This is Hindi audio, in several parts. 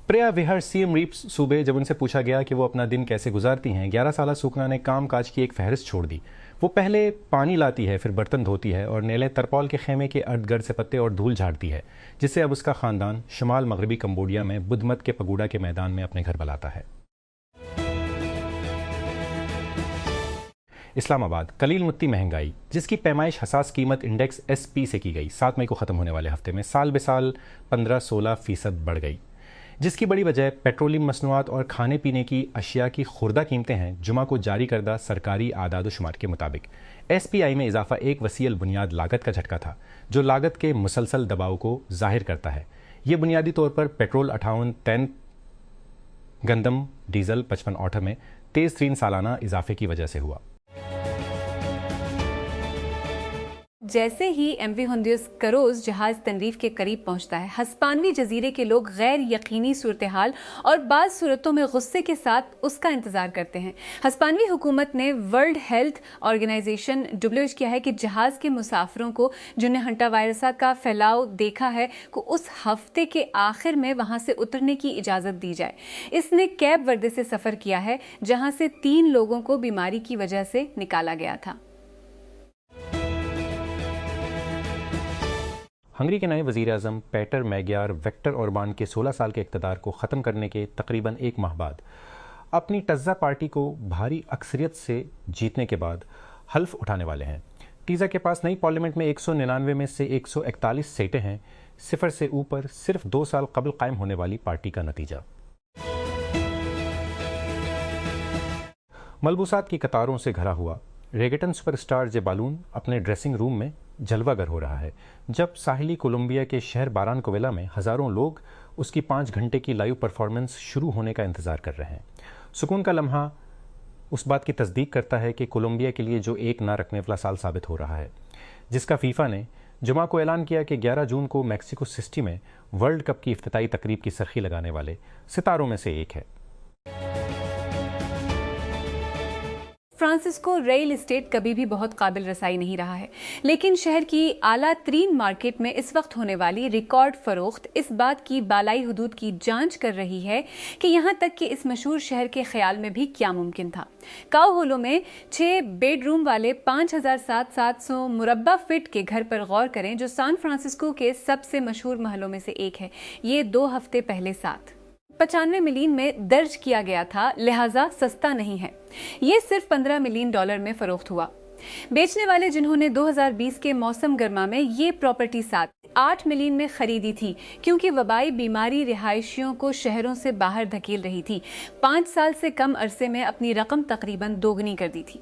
प्रिया विहर सीएम रीप सूबे जब उनसे पूछा गया कि वो अपना दिन कैसे गुजारती हैं, 11 साला सुकना ने काम काज की एक फहरिस्त छोड़ दी। वो पहले पानी लाती है, फिर बर्तन धोती है और नेले तरपौल के खेमे के अर्द गिर्द से पत्ते और धूल झाड़ती है, जिससे अब उसका खानदान शुमाल मगरबी कंबोडिया में बुद्धमत के पगोड़ा के मैदान में अपने घर बुलाता है। इस्लामाबाद कलील मुत्ती महंगाई, जिसकी पैमाइश हसास कीमत इंडेक्स SP से की गई, 7 मई को ख़त्म होने वाले हफ्ते में साल बेसाल 15-16% बढ़ गई, जिसकी बड़ी वजह पेट्रोलियम मसनूआत और खाने पीने की अशिया की खुर्दा कीमतें हैं। जुमा को जारी करदा सरकारी आदाद शुमार के मुताबिक SPI में इजाफा एक वसील बुनियाद लागत का झटका था, जो लागत के मुसलसल दबाव को जाहिर करता है। ये बुनियादी तौर पर पेट्रोल 58, तैन, गंदम, डीजल 55 ऑटो में तेज़ तरीन सालाना इजाफे की वजह से हुआ। जैसे ही MV हुंदयुस करोज जहाज तनरीफ के करीब पहुंचता है, हस्पानवी जजीरे के लोग गैर यकीनी सूरत हाल और बाज़ सूरतों में गुस्से के साथ उसका इंतजार करते हैं। हस्पानवी हुकूमत ने वर्ल्ड हेल्थ ऑर्गेनाइजेशन WHO किया है कि जहाज के मुसाफिरों को जिन्हें हंटा वायरस का फैलाव देखा है को उस हफ्ते के आखिर में वहां से उतरने की इजाज़त दी जाए। इसने कैप वर्दे से सफ़र किया है, जहां से 3 लोगों को बीमारी की वजह से निकाला गया था। हंगरी के नए वज़ीर आज़म पेटर मैग्यार वेक्टर ओरबान के 16 साल के इक़्तिदार को ख़त्म करने के तकरीबन 1 माह बाद अपनी टज़्ज़ा पार्टी को भारी अक्सरियत से जीतने के बाद हल्फ उठाने वाले हैं। टीज़ा के पास नई पार्लियामेंट में 199 में से 141 सीटें हैं, सिफर से ऊपर सिर्फ 2 साल कबल कायम होने वाली पार्टी का नतीजा। मलबूसात की कतारों से घरा हुआ रेगेटन सुपरस्टार जे बालून अपने ड्रेसिंग रूम में जलवागर हो रहा है, जब साहिली कोलंबिया के शहर बारानकोवेला में हज़ारों लोग उसकी 5 घंटे की लाइव परफॉर्मेंस शुरू होने का इंतज़ार कर रहे हैं। सुकून का लम्हा उस बात की तस्दीक करता है कि कोलंबिया के लिए जो एक ना रखने वाला साल साबित हो रहा है, जिसका फीफा ने जुमा को ऐलान किया कि 11 जून को मैक्सिको सिटी में वर्ल्ड कप की इफ्तिताई तकरीब की सरखी लगाने वाले सितारों में से एक है। फ्रांसिस्को रियल एस्टेट कभी भी बहुत काबिल रसाई नहीं रहा है, लेकिन शहर की आला तरीन मार्केट में इस वक्त होने वाली रिकॉर्ड फरोख्त इस बात की बालाई हदूद की जांच कर रही है कि यहाँ तक कि इस मशहूर शहर के ख्याल में भी क्या मुमकिन था। काओ होलो में 6 बेडरूम वाले 5700 मुरब्बा फीट के घर पर गौर करें, जो सैन फ्रांसिस्को के सबसे मशहूर महलों में से एक है। ये 2 हफ्ते पहले 95 मिलियन में दर्ज किया गया था, लिहाजा सस्ता नहीं है। ये सिर्फ $15 मिलियन में फरोख्त हुआ। बेचने वाले जिन्होंने 2020 के मौसम गर्मा में ये प्रॉपर्टी 8 मिलियन में खरीदी थी, क्योंकि वबाई बीमारी रिहायशियों को शहरों से बाहर धकेल रही थी, 5 साल से कम अरसे में अपनी रकम तकरीबन दोगुनी कर दी थी।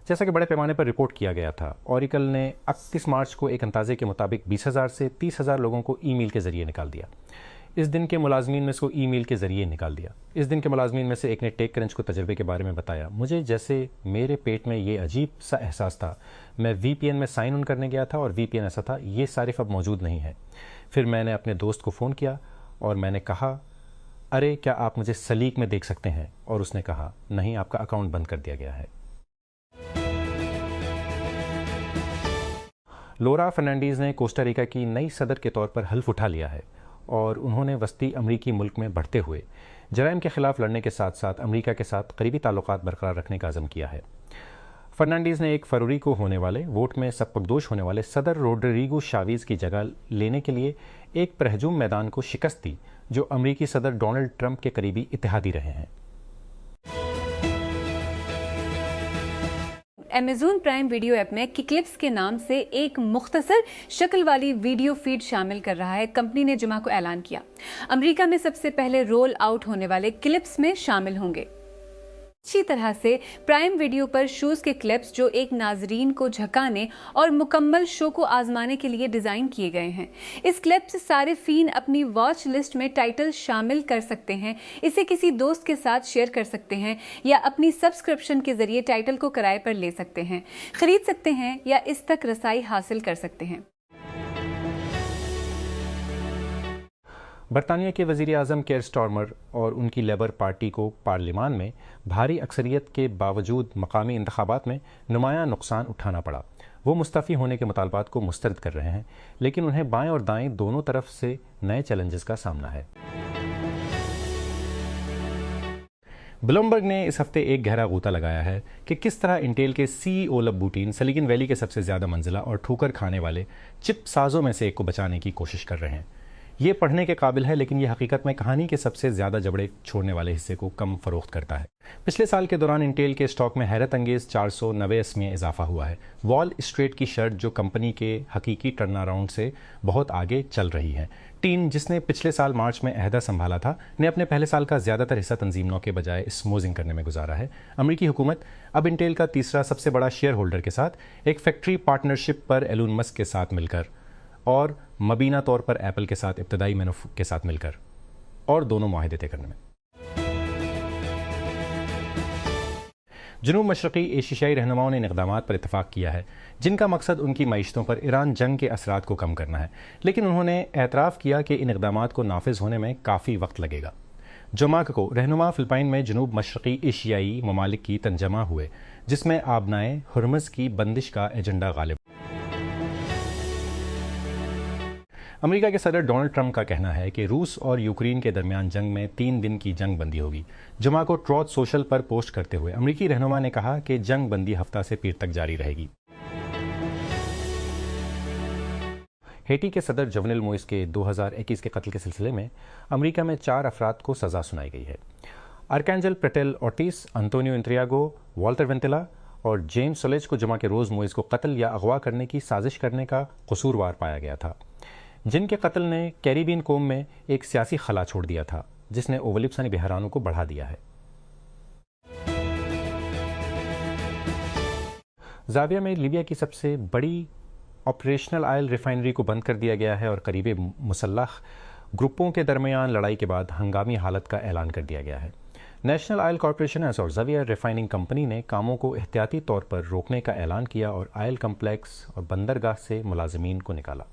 जैसा कि बड़े पैमाने पर रिपोर्ट किया गया था, ऑरिकल ने 31 मार्च को एक अंदाजे के मुताबिक 20,000 से 30,000 लोगों को ईमेल के जरिए निकाल दिया। इस दिन के मुलाजमीन में इसको ईमेल के जरिए निकाल दिया। इस दिन के मुलाजमीन में से एक ने टेक क्रंच को तजर्बे के बारे में बताया। मुझे जैसे मेरे पेट में ये अजीब सा एहसास था। मैं VPN में साइन इन करने गया था और VPN ऐसा था, ये सारिफ अब मौजूद नहीं है। फिर मैंने अपने दोस्त को फ़ोन किया और मैंने कहा, अरे क्या आप मुझे सलीक में देख सकते हैं? और उसने कहा, नहीं, आपका अकाउंट बंद कर दिया गया है। लोरा फर्नांडीज़ ने कोस्टा रिका की नई सदर के तौर पर हल्फ उठा लिया है और उन्होंने वस्ती अमरीकी मुल्क में बढ़ते हुए जराइम के खिलाफ लड़ने के साथ साथ अमरीका के साथ करीबी ताल्लुकात बरकरार रखने का अज़म किया है। फर्नांडीज़ ने 1 फरवरी को होने वाले वोट में सबकदोश होने वाले सदर रोड्रिगो चावेज़ की जगह लेने के लिए एक परहजूम मैदान को शिकस्त दी, जो अमरीकी सदर डोनाल्ड ट्रंप के करीबी इत्तेहादी रहे हैं। अमेज़न प्राइम वीडियो ऐप में क्लिप्स के नाम से एक मुख्तसर शक्ल वाली वीडियो फीड शामिल कर रहा है। कंपनी ने जुमा को ऐलान किया, अमेरिका में सबसे पहले रोल आउट होने वाले क्लिप्स में शामिल होंगे। अच्छी तरह से प्राइम वीडियो पर शूज के क्लिप्स जो एक नाजरीन को झकाने और मुकम्मल शो को आजमाने के लिए डिजाइन किए गए हैं। इस क्लिप से सारिफीन अपनी वॉच लिस्ट में टाइटल शामिल कर सकते हैं, इसे किसी दोस्त के साथ शेयर कर सकते हैं या अपनी सब्सक्रिप्शन के जरिए टाइटल को किराए पर ले सकते हैं, खरीद सकते हैं या इस तक रसाई हासिल कर सकते हैं। बरतानिया के वज़ीर आज़म केयर स्टारमर और उनकी लेबर पार्टी को पार्लियामान में भारी अक्सरियत के बावजूद मकामी इंतखाबात में नुमायां नुकसान उठाना पड़ा। वो मुस्तफ़ी होने के मुतालबात को मुस्तरद कर रहे हैं, लेकिन उन्हें बाएं और दाएं दोनों तरफ से नए चैलेंजेस का सामना है। ब्लूमबर्ग ने इस हफ्ते एक गहरा गोता लगाया है कि किस तरह इंटेल के सीईओ लबूटीन सिलिकॉन वैली के सबसे ज़्यादा मंजिला और ठोकर खाने वाले चिप साजों में से एक को बचाने की कोशिश कर रहे हैं। ये पढ़ने के काबिल है, लेकिन यह हकीकत में कहानी के सबसे ज़्यादा जबड़े छोड़ने वाले हिस्से को कम फरोख्त करता है। पिछले साल के दौरान इंटेल के स्टॉक में हैरत अंगेज़ 490 इजाफा हुआ है। वॉल स्ट्रीट की शर्ट, जो कंपनी के हकीकी टर्न अराउंड से बहुत आगे चल रही है। टीन, जिसने पिछले साल मार्च में अहदा संभाला था, ने अपने पहले साल का ज़्यादातर हिस्सा तंजीम नौ के बजाय स्मूजिंग करने में गुजारा है। अमेरिकी हुकूमत अब इंटेल का तीसरा सबसे बड़ा शेयर होल्डर के साथ एक फैक्ट्री पार्टनरशिप पर एलोन मस्क के साथ मिलकर और मबीना तौर पर एप्पल के साथ इब्तदाई मैन्युफैक्चरिंग के साथ मिलकर और दोनों मुआहदे तय करने में। जनूब मशरक़ी एशियाई रहनुमाओं ने इन इक़दामात पर इत्तफ़ाक़ किया है, जिनका मकसद उनकी मईशतों पर ईरान जंग के असरात को कम करना है, लेकिन उन्होंने एतराफ़ किया कि इन इक़दामात को नाफिज होने में काफ़ी वक्त लगेगा। जुमा को रहनुमा फ़िलिपाइन में जनूब मशरक़ी एशियाई ममालिक की तंजमा हुए, जिसमें आबनाए हुर्मुज़ की बंदिश का एजेंडा गालिब। अमेरिका के सदर डोनाल्ड ट्रंप का कहना है कि रूस और यूक्रेन के दरमियान जंग में 3 दिन की जंग बंदी होगी। जुमा को ट्रूथ सोशल पर पोस्ट करते हुए अमेरिकी रहनुमा ने कहा कि जंग बंदी हफ्ता से पीर तक जारी रहेगी। हेटी के सदर जोवेनल मोइस के 2021 के कत्ल के सिलसिले में अमेरिका में 4 अफराद को सज़ा सुनाई गई है। आर्केंजल प्रेटेल ओर्टिस, अंतोनियो इंत्रियागो, वॉल्टर वेंटिला और जेम्स सोलेज को जुमा के रोज़ मोइस को कत्ल या अगवा करने की साजिश करने का कसूरवार पाया गया था, जिनके कत्ल ने कैरिबियन कौम में एक सियासी खला छोड़ दिया था, जिसने ओवलिप्सनी बहरानों को बढ़ा दिया है। ज़ाविया में लीबिया की सबसे बड़ी ऑपरेशनल ऑयल रिफाइनरी को बंद कर दिया गया है और करीबी मुसल्लह ग्रुपों के दरमियान लड़ाई के बाद हंगामी हालत का ऐलान कर दिया गया है। नेशनल ऑयल कॉरपोरेशन और ज़ाविया रिफाइनिंग कंपनी ने कामों को एहतियाती तौर पर रोकने का ऐलान किया और ऑयल कम्प्लेक्स और बंदरगाह से मुलाजिमीन को निकाला।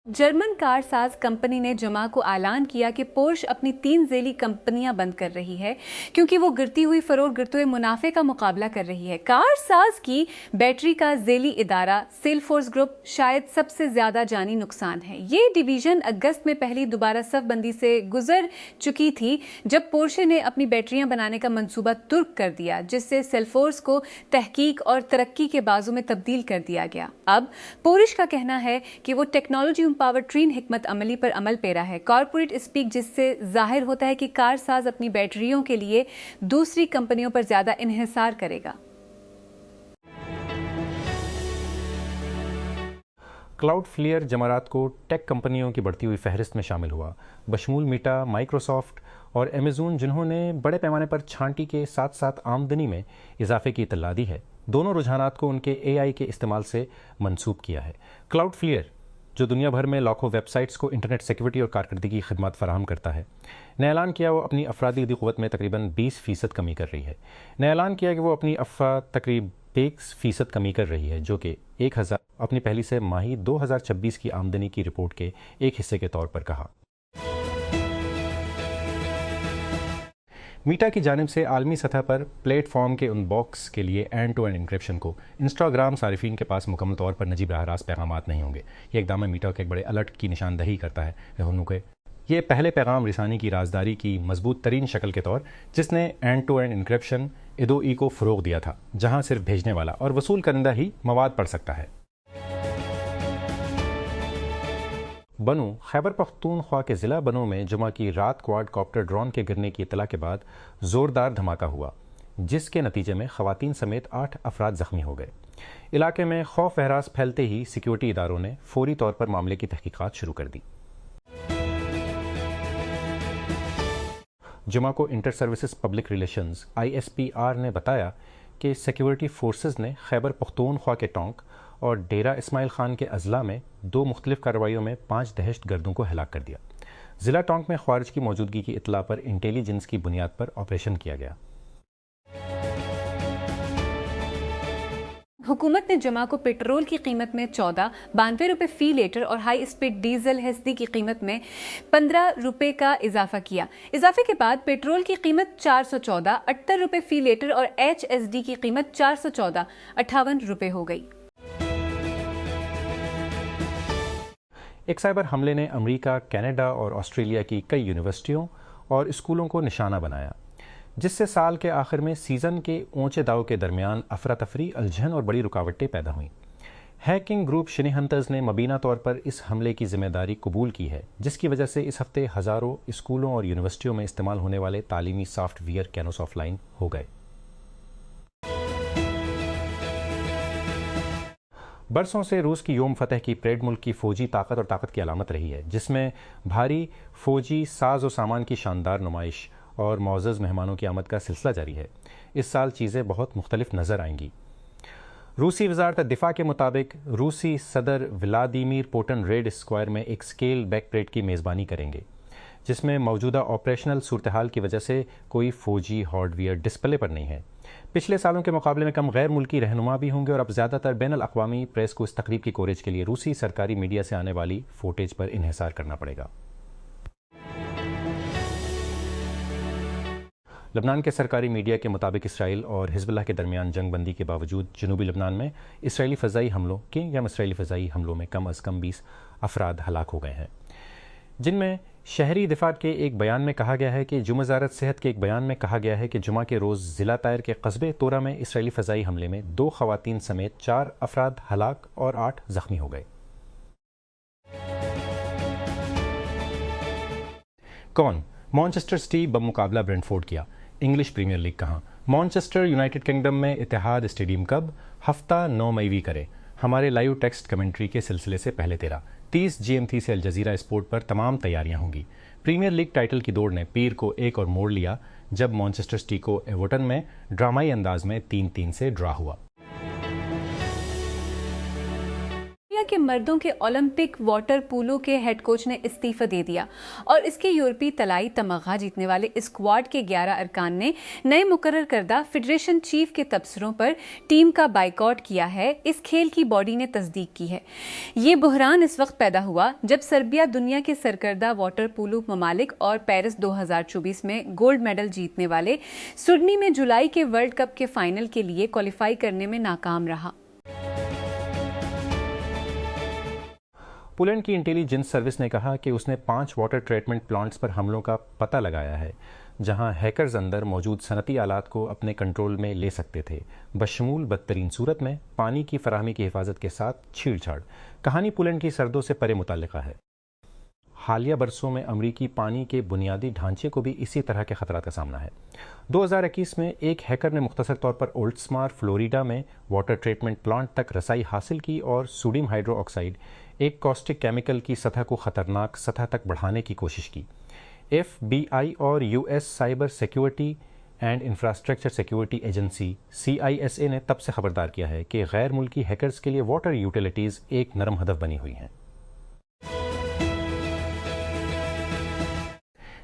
जर्मन कार साज कंपनी ने जुमा को ऐलान किया कि पोर्श अपनी 3 ज़ेली कंपनियां बंद कर रही है, क्योंकि वो गिरती हुई फरोख्त गिरते हुए मुनाफे का मुकाबला कर रही है। कार साज की बैटरी का ज़ेली इदारा सेल्सफोर्स ग्रुप शायद सबसे ज़्यादा जानी नुकसान है। ये डिवीज़न अगस्त में पहली दोबारा सफ़बंदी से गुजर चुकी थी, जब पोर्शे ने अपनी बैटरियां बनाने का मंसूबा तुर्क कर दिया, जिससे सेल्सफोर्स को तहकीक और तरक्की के बाजू में तब्दील कर दिया गया। अब पोर्श का कहना है कि वो टेक्नोलॉजी पावर ट्रीन हिकमत अमली पर अमल पेरा है। कॉर्पोरेट स्पीक, जिससे जाहिर होता है कि कार साज अपनी बैटरियों के लिए दूसरी कंपनियों पर ज्यादा इन्हिसार करेगा। क्लाउडफ्लेयर जमारात को टेक कंपनियों की बढ़ती हुई फहरिस्त में शामिल हुआ, बशमूल मीटा, माइक्रोसॉफ्ट और अमेज़न, जिन्होंने बड़े पैमाने पर छांटी के साथ साथ आमदनी में इजाफे की इत्तला दी है। दोनों रुझानात को उनके AI के इस्तेमाल से मंसूब किया है। क्लाउडफ्लेयर, जो दुनिया भर में लाखों वेबसाइट्स को इंटरनेट सिक्योरिटी और कारकर्दगी की खिदमत फराहम करता है, ने ऐलान किया वो अपनी अफरादी क़ुव्वत में तकरीबन 20% कमी कर रही है। ने ऐलान किया कि वो अपनी तकरीब 1% कमी कर रही है, जो कि 1000 अपनी पहली से माही 2026 की आमदनी की रिपोर्ट के एक हिस्से के तौर पर कहा। मीटा की जानिब से आलमी सतह पर प्लेटफॉर्म के उन बॉक्स के लिए एंड टू एंड इंक्रिप्शन को इंस्टाग्राम सारिफीन के पास मुकम्मल तौर पर निजी बराह रास्त पैगामात नहीं होंगे। ये इक़दाम मीटा के एक बड़े अलर्ट की निशानदही करता है। ये पहले पैगाम रिसानी की राजदारी की मजबूत तरीन शक्ल के तौर, जिसने end to end encryption IDOE को फ़रोग़ दिया था, जहाँ सिर्फ भेजने वाला और वसूल करंदा ही मवाद पढ़ सकता है। बनू खैबर पख्तूनख्वा के ज़िला बनू में जुमा की रात क्वाड कॉप्टर ड्रोन के गिरने की इत्तला के बाद ज़ोरदार धमाका हुआ, जिसके नतीजे में ख़वातीन समेत 8 अफराद ज़ख्मी हो गए। इलाके में खौफ एहरास फैलते ही सिक्योरिटी इदारों ने फौरी तौर पर मामले की तहकीकात शुरू कर दी। जुमा को inter services public relations ISPR ने बताया कि सिक्योरिटी फोर्सेस ने खैबर पख्तूनख्वा के टोंक और डेरा इस्माइल खान के अजला में 2 मुख्तलिफ कार्रवाइयों में 5 दहशत गर्दों को हलाक कर दिया। ज़िला टोंक में ख्वारिज की मौजूदगी की इत्तला पर इंटेलिजेंस की बुनियाद पर ऑपरेशन किया गया। हुकूमत ने जुमा को पेट्रोल की कीमत में 14.92 रुपये फी लीटर और हाई स्पीड डीजल HSD की कीमत में 15 रुपये का इजाफा किया। इजाफे के बाद पेट्रोल की कीमत 414.78 रुपये फी लीटर और HSD की कीमत 414.58 रुपये हो गई। एक साइबर हमले ने अमेरिका, कनाडा और ऑस्ट्रेलिया की कई यूनिवर्सिटियों और स्कूलों को निशाना बनाया, जिससे साल के आखिर में सीज़न के ऊंचे दाव के दरमियान अफरा तफरी, उलझन और बड़ी रुकावटें पैदा हुईं। हैकिंग ग्रुप शनी हंटर्स ने मुबीना तौर पर इस हमले की जिम्मेदारी कबूल की है, जिसकी वजह से इस हफ्ते हज़ारों स्कूलों और यूनिवर्सिटियों में इस्तेमाल होने वाले तालीमी सॉफ्टवेयर कैनोस ऑफलाइन हो गए। बरसों से रूस की योम फतह की परेड मुल्क की फ़ौजी ताकत और ताकत की अलामत रही है, जिसमें भारी फ़ौजी साज और सामान की शानदार नुमाइश और मौजूद मेहमानों की आमद का सिलसिला जारी है। इस साल चीज़ें बहुत मुख्तलिफ नज़र आएंगी। रूसी वजारत दिफा के मुताबिक रूसी सदर व्लादिमीर पुतिन रेड स्क्वायर में एक स्केल बैक परेड की मेज़बानी करेंगे, जिसमें मौजूदा ऑपरेशनल सूरत हाल की वजह से कोई फ़ौजी हार्डवेयर डिस्प्ले पर नहीं है। पिछले सालों के मुकाबले में कम गैर मुल्की रहनुमा भी होंगे और अब ज़्यादातर बैन अल-अक़वामी प्रेस को इस तकरीब की कवरेज के लिए रूसी सरकारी मीडिया से आने वाली फुटेज पर इन्हिसार करना पड़ेगा। लबनान के सरकारी मीडिया के मुताबिक इसराइल और हिजबुल्लाह के दरमियान जंग बंदी के बावजूद जनूबी लबनान में इसराइली फ़ज़ाई हमलों में कम अज़ कम 20 अफराद हलाक हो गए हैं, जिनमें शहरी दिफा के एक बयान में कहा गया है कि वज़ारत सेहत के एक बयान में कहा गया है कि जुमा के रोज़ ज़िला तायर के कस्बे तोरा में इसराइली फ़ज़ाई हमले में 2 ख़वातीन समेत 4 अफराद हलाक और 8 ज़ख्मी हो गए। कौन मैनचेस्टर सिटी बमुकाबला ब्रेंटफोर्ड किया। इंग्लिश प्रीमियर लीग कहाँ। मैनचेस्टर यूनाइटेड किंगडम में इतिहाद स्टेडियम कब। हफ्ता 9 मई करें। हमारे लाइव टेक्स्ट कमेंट्री के सिलसिले से पहले 30 GMT से अल जज़ीरा स्पोर्ट पर तमाम तैयारियां होंगी। प्रीमियर लीग टाइटल की दौड़ ने पीर को एक और मोड़ लिया, जब मैनचेस्टर सिटी को एवर्टन में ड्रामाई अंदाज में 3-3 से ड्रा हुआ। के मर्दों के ओलंपिक वाटर पोलो के हेड कोच ने इस्तीफा दे दिया और इसके यूरोपीय तलाई तमगा जीतने वाले स्क्वाड के 11 अरकान ने नए मुकर्रर करदा फेडरेशन चीफ के तबसरों पर टीम का बाइकआउट किया है। इस खेल की बॉडी ने तस्दीक की है। ये बुहरान इस वक्त पैदा हुआ जब सर्बिया दुनिया के सरकर्दा वाटर पोलो ममालिक और पेरिस 2024 में गोल्ड मेडल जीतने वाले सिडनी में जुलाई के वर्ल्ड कप के फाइनल के लिए क्वालिफाई करने में नाकाम रहा। पोलैंड की इंटेलिजेंस सर्विस ने कहा कि उसने 5 वाटर ट्रीटमेंट प्लांट्स पर हमलों का पता लगाया है, जहां हैकर्स अंदर मौजूद सनती आलात को अपने कंट्रोल में ले सकते थे, बशमूल बदतरीन सूरत में पानी की फराहमी की हिफाजत के साथ छेड़छाड़। कहानी पोलैंड की सरहदों से परे मुताल्लिका है। हालिया बरसों में अमरीकी पानी के बुनियादी ढांचे को भी इसी तरह के खतरात का सामना है। 2021 में एक हैकर ने मुख्तसर तौर पर ओल्ड्समार, फ्लोरिडा में वाटर ट्रीटमेंट प्लांट तक रसाई हासिल की और सोडियम हाइड्रोक्साइड, एक कॉस्टिक केमिकल की सतह को खतरनाक सतह तक बढ़ाने की कोशिश की। FBI और US cyber security and infrastructure security agency CISA ने तब से खबरदार किया है कि गैर मुल्की हैकर्स के लिए वाटर यूटिलिटीज़ एक नरम हदफ बनी हुई हैं।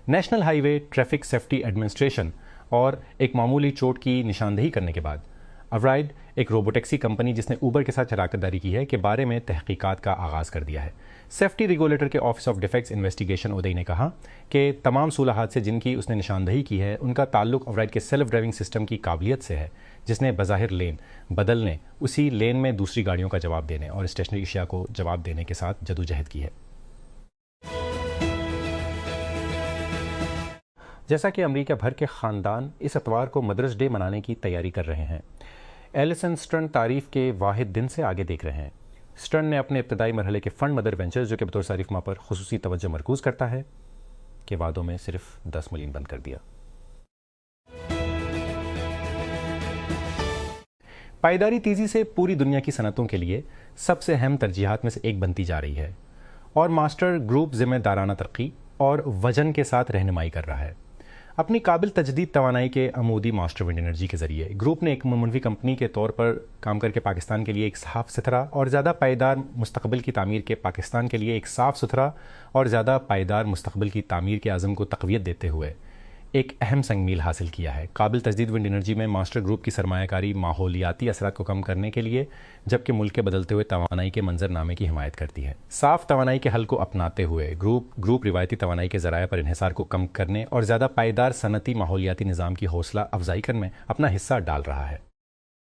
National highway traffic safety administration और एक मामूली चोट की निशानदेही करने के बाद अवराइड, एक रोबोटैक्सी कंपनी जिसने ऊबर के साथ शराकतदारी की है, के बारे में तहकीकात का आगाज़ कर दिया है। सेफ्टी रेगुलेटर के ऑफिस ऑफ डिफेक्ट्स इन्वेस्टिगेशन उदय ने कहा कि तमाम 16 हादसे जिनकी उसने निशानदेही की है, उनका ताल्लुक अवराइड के सेल्फ ड्राइविंग सिस्टम की काबिलियत से है, जिसने बज़ाहिर लेन बदलने, उसी लेन में दूसरी गाड़ियों का जवाब देने और स्टेशनरी अशिया को जवाब देने के साथ जदोजहद की है। जैसा कि अमेरिका भर के ख़ानदान इस एतवार को मदर्स डे मनाने की तैयारी कर रहे हैं, एलिसन स्टर्न तारीफ के वाहिद दिन से आगे देख रहे हैं। स्टर्न ने अपने इब्तदाई मरहले के फंड मदर वेंचर्स, जो कि बतौर सारिफ माह पर खुसूसी तवज्जो मरकूज़ करता है, के वादों में सिर्फ 10 मिलियन बंद कर दिया। पायदारी तेज़ी से पूरी दुनिया की सनतों के लिए सबसे अहम तरजीहात में से एक बनती जा रही है और मास्टर ग्रुप ज़िम्मेदाराना तरक्की और वजन के साथ रहनुमाई कर रहा है। अपनी काबिल तजदीद तवानाई के अमूदी मास्टर विंड एनर्जी के ज़रिए ग्रुप ने एक मनवी कंपनी के तौर पर काम करके पाकिस्तान के लिए एक साफ़ सुथरा और ज़्यादा पायदार मुस्तकबिल की तामीर के एक साफ़ सुथरा और ज़्यादा पायदार मुस्तकबिल की तामीर के आज़म को तक़वियत देते हुए एक अहम संग मील हासिल किया है। काबिल तजदीद विंड एनर्जी में मास्टर ग्रुप की सरमायाकारी माहौलियाती असरात को कम करने के लिए, जबकि मुल्क के बदलते हुए तवानाई के मंजरनामे की हिमायत करती है। साफ तवानाई के हल को अपनाते हुए ग्रुप रिवायती तवानाई के ज़राए पर इन्हिसार को कम करने और ज़्यादा पायदार सनती माहौलियाती निज़ाम की हौसला अफजाई करने में अपना हिस्सा डाल रहा है।